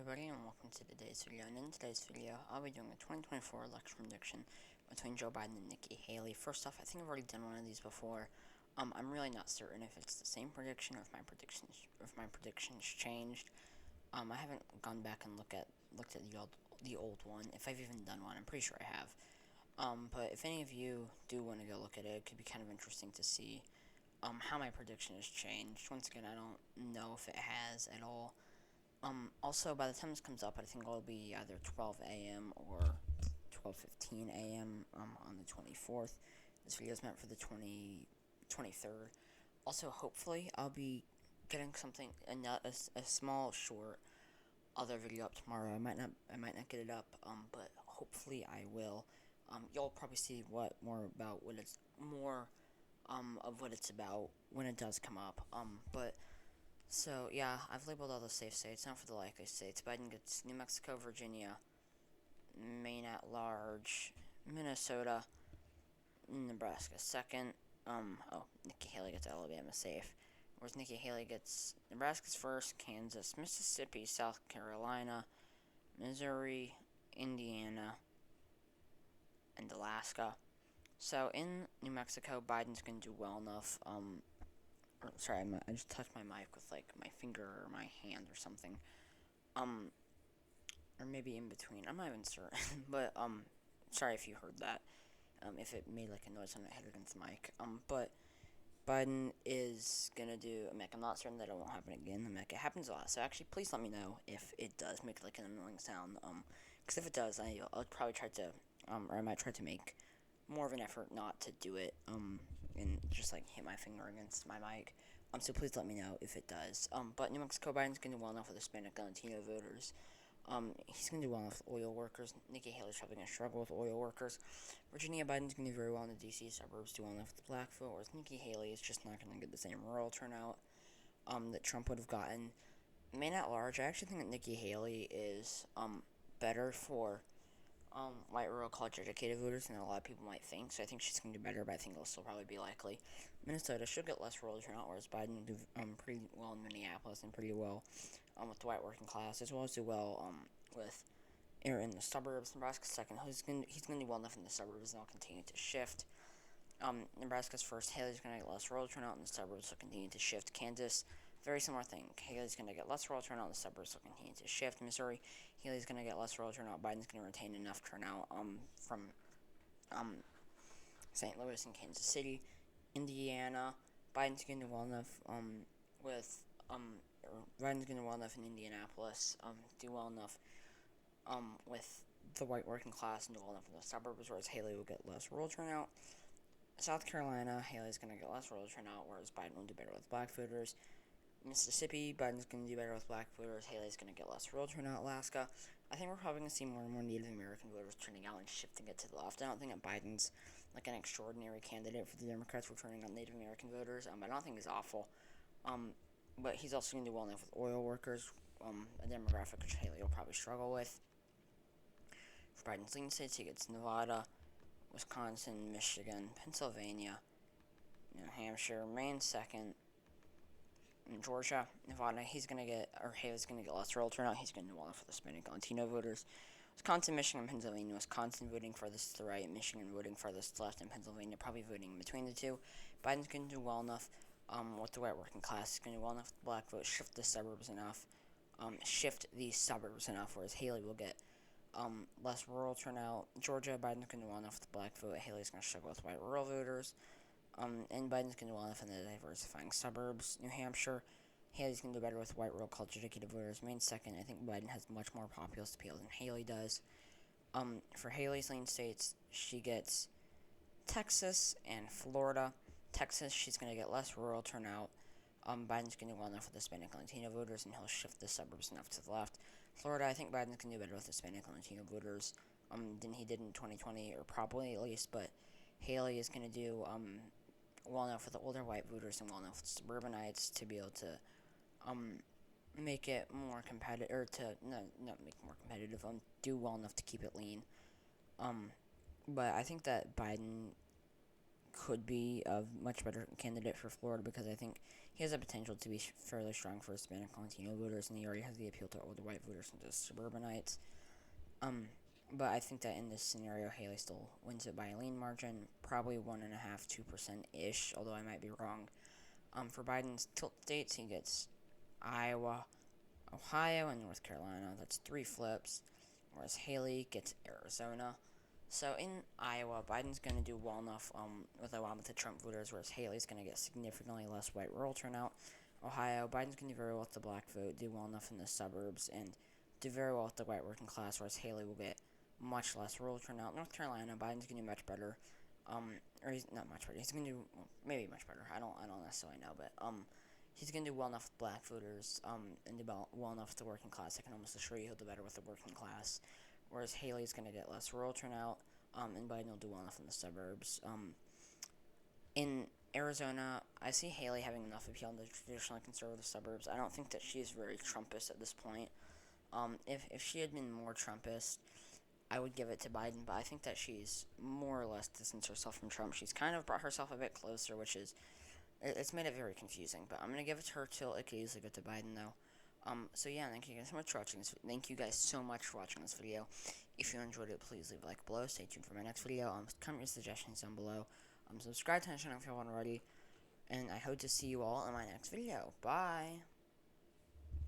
everybody, and welcome to today's video. And in today's video, I'll be doing a 2024 election prediction between Joe Biden and Nikki Haley. First off, I think I've already done one of these before. I'm really not certain if it's the same prediction or if my predictions changed. I haven't gone back and looked at the old one. If I've even done one, I'm pretty sure I have. But if any of you do want to go look at it, it could be kind of interesting to see how my prediction has changed. Once again, I don't know if it has at all. Also, by the time this comes up, I think it'll be either 12 a.m. or 12:15 a.m. On the 24th. This video is meant for the 23rd. Also, hopefully, I'll be getting something a small short other video up tomorrow. I might not get it up, but hopefully I will. You'll probably see more about what it's of what it's about when it does come up. So, yeah, I've labeled all the safe states. Now for the likely states. Biden gets New Mexico, Virginia, Maine at large, Minnesota, Nebraska second. Nikki Haley gets Alabama safe. Whereas Nikki Haley gets Nebraska's first, Kansas, Mississippi, South Carolina, Missouri, Indiana, and Alaska. So, in New Mexico, Biden's going to do well enough, sorry, I just touched my mic with, like, my finger or my hand or something. Or maybe in between. I'm not even certain. But, sorry if you heard that. If it made, like, a noise when I hit it against the mic. But Biden is gonna do a mech. I'm not certain that it won't happen again. The mech, it happens a lot. So, actually, please let me know if it does make, like, an annoying sound. Because if it does, I'll probably try to, or I might try to make more of an effort not to do it, and just, like, hit my finger against my mic. So please let me know if it does. But New Mexico, Biden's going to do well enough with Hispanic and Latino voters. He's going to do well enough with oil workers. Nikki Haley's probably going to struggle with oil workers. Virginia, Biden's going to do very well in the D.C. suburbs, do well enough with the black vote, whereas Nikki Haley is just not going to get the same rural turnout, that Trump would have gotten. Maine at large, I actually think that Nikki Haley is, better for white rural college educated voters than a lot of people might think, so I think she's going to do better, but I think it'll still probably be likely. Minnesota should get less rural turnout, whereas Biden will do pretty well in Minneapolis and pretty well with the white working class, as well as do well with in the suburbs. Nebraska's second. He's going to do well enough in the suburbs, and they'll continue to shift. Nebraska's first. Haley's going to get less rural turnout in the suburbs, so continue to shift. Kansas, very similar thing. Haley's going to get less rural turnout in the suburbs, so continue to shift. Missouri, Haley's going to get less rural turnout. Biden's going to retain enough turnout from St. Louis and Kansas City. Indiana, Biden's going to do well enough Biden's going to do well enough in Indianapolis, do well enough with the white working class and do well enough in the suburbs, whereas Haley will get less rural turnout. South Carolina, Haley's going to get less rural turnout, whereas Biden will do better with black voters. Mississippi, Biden's going to do better with black voters. Haley's going to get less rural turnout. Alaska, I think we're probably going to see more and more Native American voters turning out and shifting it to the left. I don't think that Biden's, like, an extraordinary candidate for the Democrats for turning out Native American voters. I don't think he's awful. But he's also going to do well enough with oil workers, a demographic which Haley will probably struggle with. For Biden's lean states, he gets Nevada, Wisconsin, Michigan, Pennsylvania, New Hampshire, Maine second, and Georgia, Nevada. Haley's going to get less rural turnout. He's going to do well enough for the Hispanic and Latino voters. Wisconsin, Michigan, Pennsylvania. Wisconsin voting farthest to the right, Michigan voting farthest to the left, and Pennsylvania probably voting in between the two. Biden's going to do well enough with the white working class. He's going to do well enough with the black vote, shift the suburbs enough, whereas Haley will get less rural turnout. Georgia, Biden's going to do well enough with the black vote. Haley's going to struggle with white rural voters. And Biden's going to do well enough in the diversifying suburbs. New Hampshire, Haley's going to do better with white rural college educated voters. Maine second, I think Biden has much more populist appeal than Haley does. For Haley's lean states, she gets Texas and Florida. Texas, she's going to get less rural turnout. Biden's going to do well enough with Hispanic and Latino voters, and he'll shift the suburbs enough to the left. Florida, I think Biden's going to do better with Hispanic and Latino voters than he did in 2020, or probably at least, but Haley is going to do well enough with the older white voters and well enough with suburbanites to be able to make it more competitive, or to not make it more competitive, do well enough to keep it lean. But I think that Biden could be a much better candidate for Florida because I think he has the potential to be fairly strong for Hispanic Latino voters, and he already has the appeal to older white voters and just suburbanites. But I think that in this scenario, Haley still wins it by a lean margin, probably 1.5%, 2% ish, although I might be wrong. For Biden's tilt states, he gets Iowa, Ohio, and North Carolina. That's 3 flips, whereas Haley gets Arizona. So in Iowa, Biden's going to do well enough with a lot with the Trump voters, whereas Haley's going to get significantly less white rural turnout. Ohio, Biden's going to do very well with the black vote, do well enough in the suburbs, and do very well with the white working class, whereas Haley will get much less rural turnout. North Carolina, Biden's going to do much better. Or he's not much better. He's going to do maybe much better. I don't necessarily know, but he's going to do well enough with black voters, and do well enough with the working class. I can almost assure you he'll do better with the working class. Whereas Haley's going to get less rural turnout, and Biden will do well enough in the suburbs. In Arizona, I see Haley having enough appeal in the traditionally conservative suburbs. I don't think that she's very Trumpist at this point. If she had been more Trumpist, I would give it to Biden, but I think that she's more or less distanced herself from Trump. She's kind of brought herself a bit closer, which is, it's made it very confusing. But I'm gonna give it to her till it could easily go to Biden, though. So yeah, thank you guys so much for watching this. Thank you guys so much for watching this video. If you enjoyed it, please leave a like below. Stay tuned for my next video. Comment your suggestions down below. Subscribe to my channel if you haven't already. And I hope to see you all in my next video. Bye.